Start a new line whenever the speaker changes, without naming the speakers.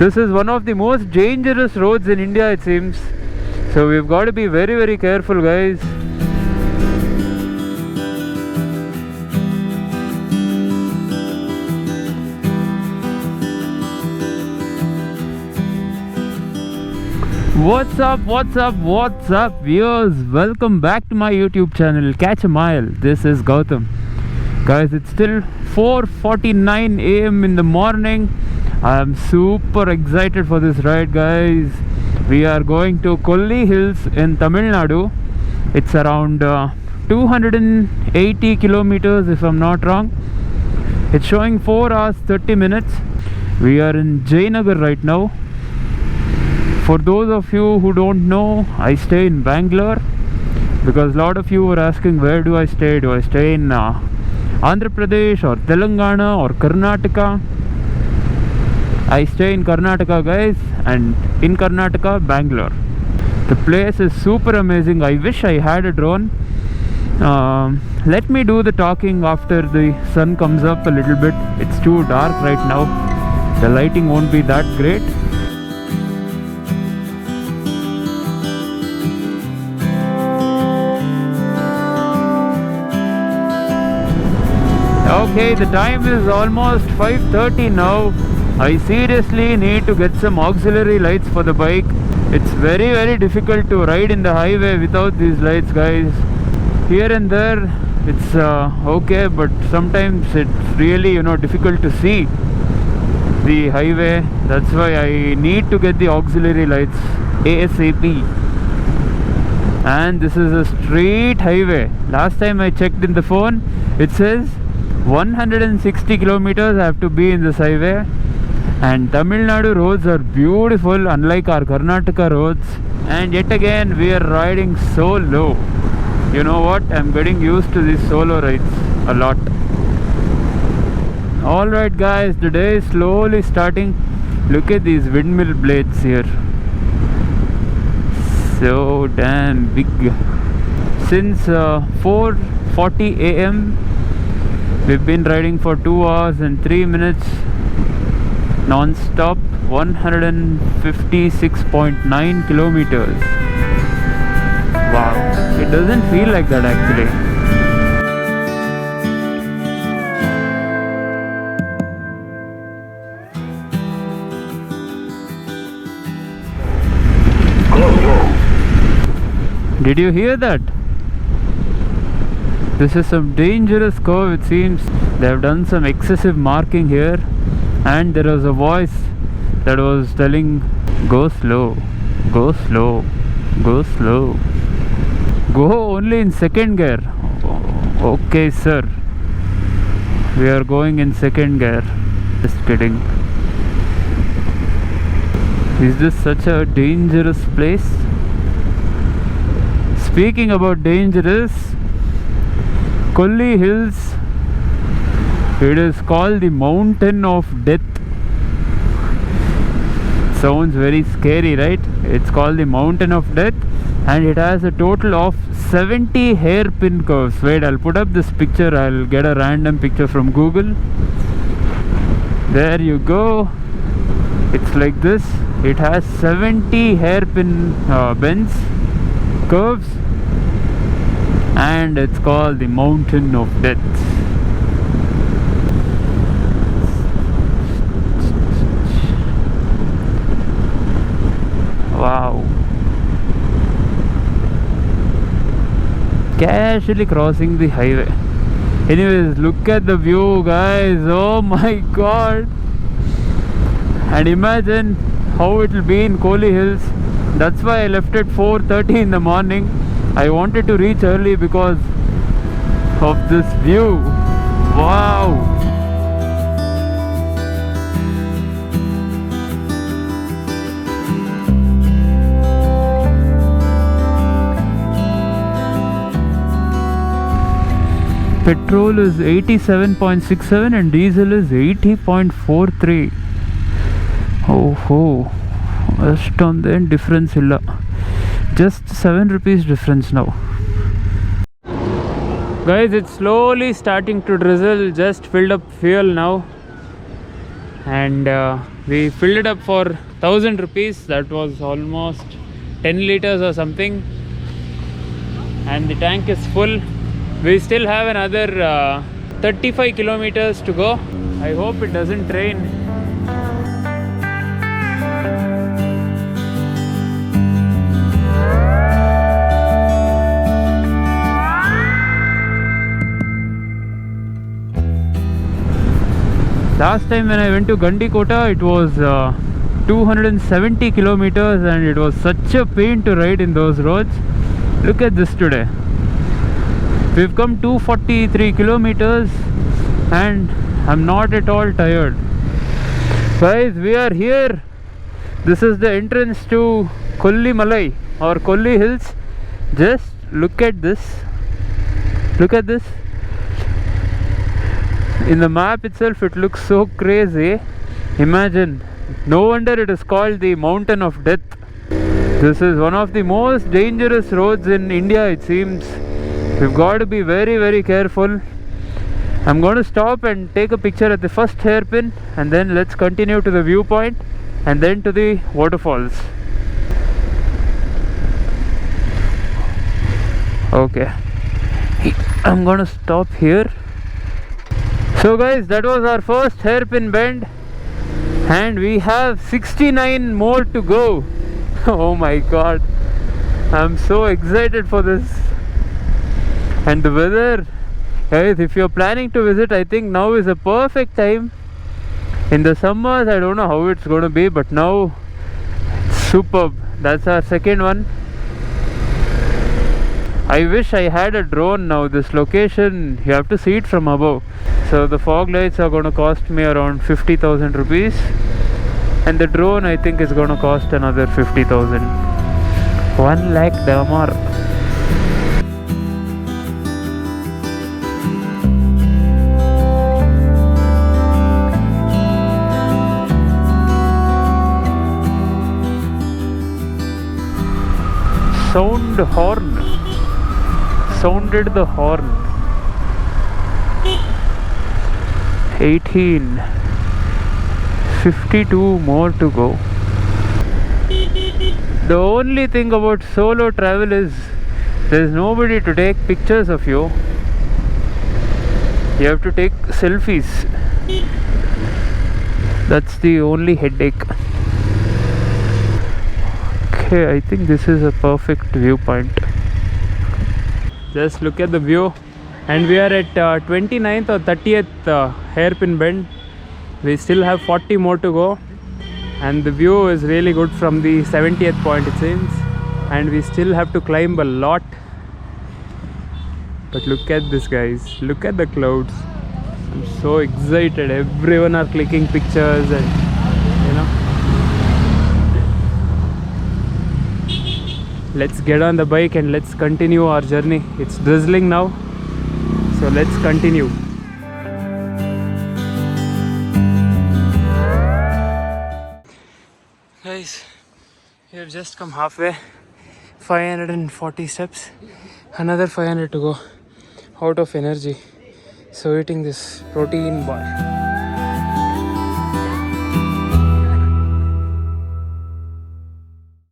This is one of the most dangerous roads in India, it seems. So we've got to be very, very careful, guys. What's up viewers, welcome back to my YouTube channel Catch a Mile. This is Gautam. Guys, it's still 4:49 AM in the morning. I am super excited for this ride, guys. We are going to Kolli Hills in Tamil Nadu. It's around 280 kilometers if I'm not wrong. It's showing 4 hours 30 minutes. We are in Jayanagar right now. For those of you who don't know, I stay in Bangalore, because a lot of you were asking where do I stay. Do I stay in Andhra Pradesh or Telangana or Karnataka? I stay in Karnataka, guys, and in Karnataka, Bangalore. The place is super amazing. I wish I had a drone. Let me do the talking after the sun comes up a little bit. It's too dark right now. The lighting won't be that great. Okay, the time is almost 5:30 now. I seriously need to get some auxiliary lights for the bike. It's very, very difficult to ride in the highway without these lights, guys. Here and there it's okay, but sometimes it's really, difficult to see the highway. That's why I need to get the auxiliary lights ASAP. And this is a straight highway. Last time I checked in the phone, it says 160 kilometers I have to be in this highway. And Tamil Nadu roads are beautiful, unlike our Karnataka roads. And yet again we are riding so low. You know what, I'm getting used to these solo rides a lot. Alright guys, the day is slowly starting. Look at these windmill blades here. So damn big. Since 4:40 AM we've been riding for 2 hours and 3 minutes non-stop, 156.9 kilometers. Wow, it doesn't feel like that actually. Did you hear that? This is some dangerous curve, it seems. They have done some excessive marking here, and there was a voice that was telling, go slow, go slow, go slow, go only in second gear. Okay sir, we are going in second gear. Just kidding. Is this such a dangerous place? Speaking about dangerous, Kolli Hills, it is called the Mountain of Death. Sounds very scary, right? It's called the Mountain of Death, and it has a total of 70 hairpin curves. Wait, I'll put up this picture. I'll get a random picture from Google. There you go. It's like this. It has 70 hairpin bends, curves, and it's called the Mountain of Death. Wow. Casually crossing the highway. Anyways, look at the view, guys. Oh my god. And imagine how it will be in Kolli Hills. That's why I left at 4:30 in the morning. I wanted to reach early because of this view. Wow. Petrol is 87.67 and diesel is 80.43. Oh ho, ಅಷ್ಟೊಂದೇನು difference ಇಲ್ಲ, just 7 rupees difference now. Guys, it's slowly starting to drizzle. Just filled up fuel now, and We filled it up for 1000 rupees. That was almost 10 liters or something. And the tank is full. We still have another 35 kilometers to go. I hope it doesn't rain. Last time when I went to Gandikota, it was 270 kilometers and it was such a pain to ride in those roads. Look at this today. We've come 243 kilometers and I'm not at all tired. Guys, we are here. This is the entrance to Kolli Malai or Kolli Hills. Just look at this. Look at this. In the map itself it looks so crazy. Imagine. No wonder it is called the Mountain of Death. This is one of the most dangerous roads in India, it seems. We've got to be very, very careful. I'm going to stop and take a picture at the first hairpin and then let's continue to the viewpoint and then to the waterfalls. Okay, I'm going to stop here. So guys, that was our first hairpin bend and we have 69 more to go. Oh my god, I'm so excited for this. And the weather, guys, if you're planning to visit, I think now is a perfect time. In the summers I don't know how it's going to be, but now it's superb. That's our second one. I wish I had a drone now. This location, you have to see it from above. So the fog lights are going to cost me around 50,000 rupees and the drone I think is going to cost another 50,000. 1 lakh damar. Sound horn. Sounded the horn. 18. 52 more to go. The only thing about solo travel is there's nobody to take pictures of you. You have to take selfies. That's the only headache. Okay, I think this is a perfect viewpoint. Just look at the view. And we are at 29th or 30th hairpin bend. We still have 40 more to go. And the view is really good from the 70th point, it seems. And we still have to climb a lot. But look at this, guys. Look at the clouds. I'm so excited. Everyone are clicking pictures and you know. Let's get on the bike and let's continue our journey. It's drizzling now. So let's continue. Guys, we have just come halfway. 540 steps. Another 500 to go. Out of energy. So eating this protein bar.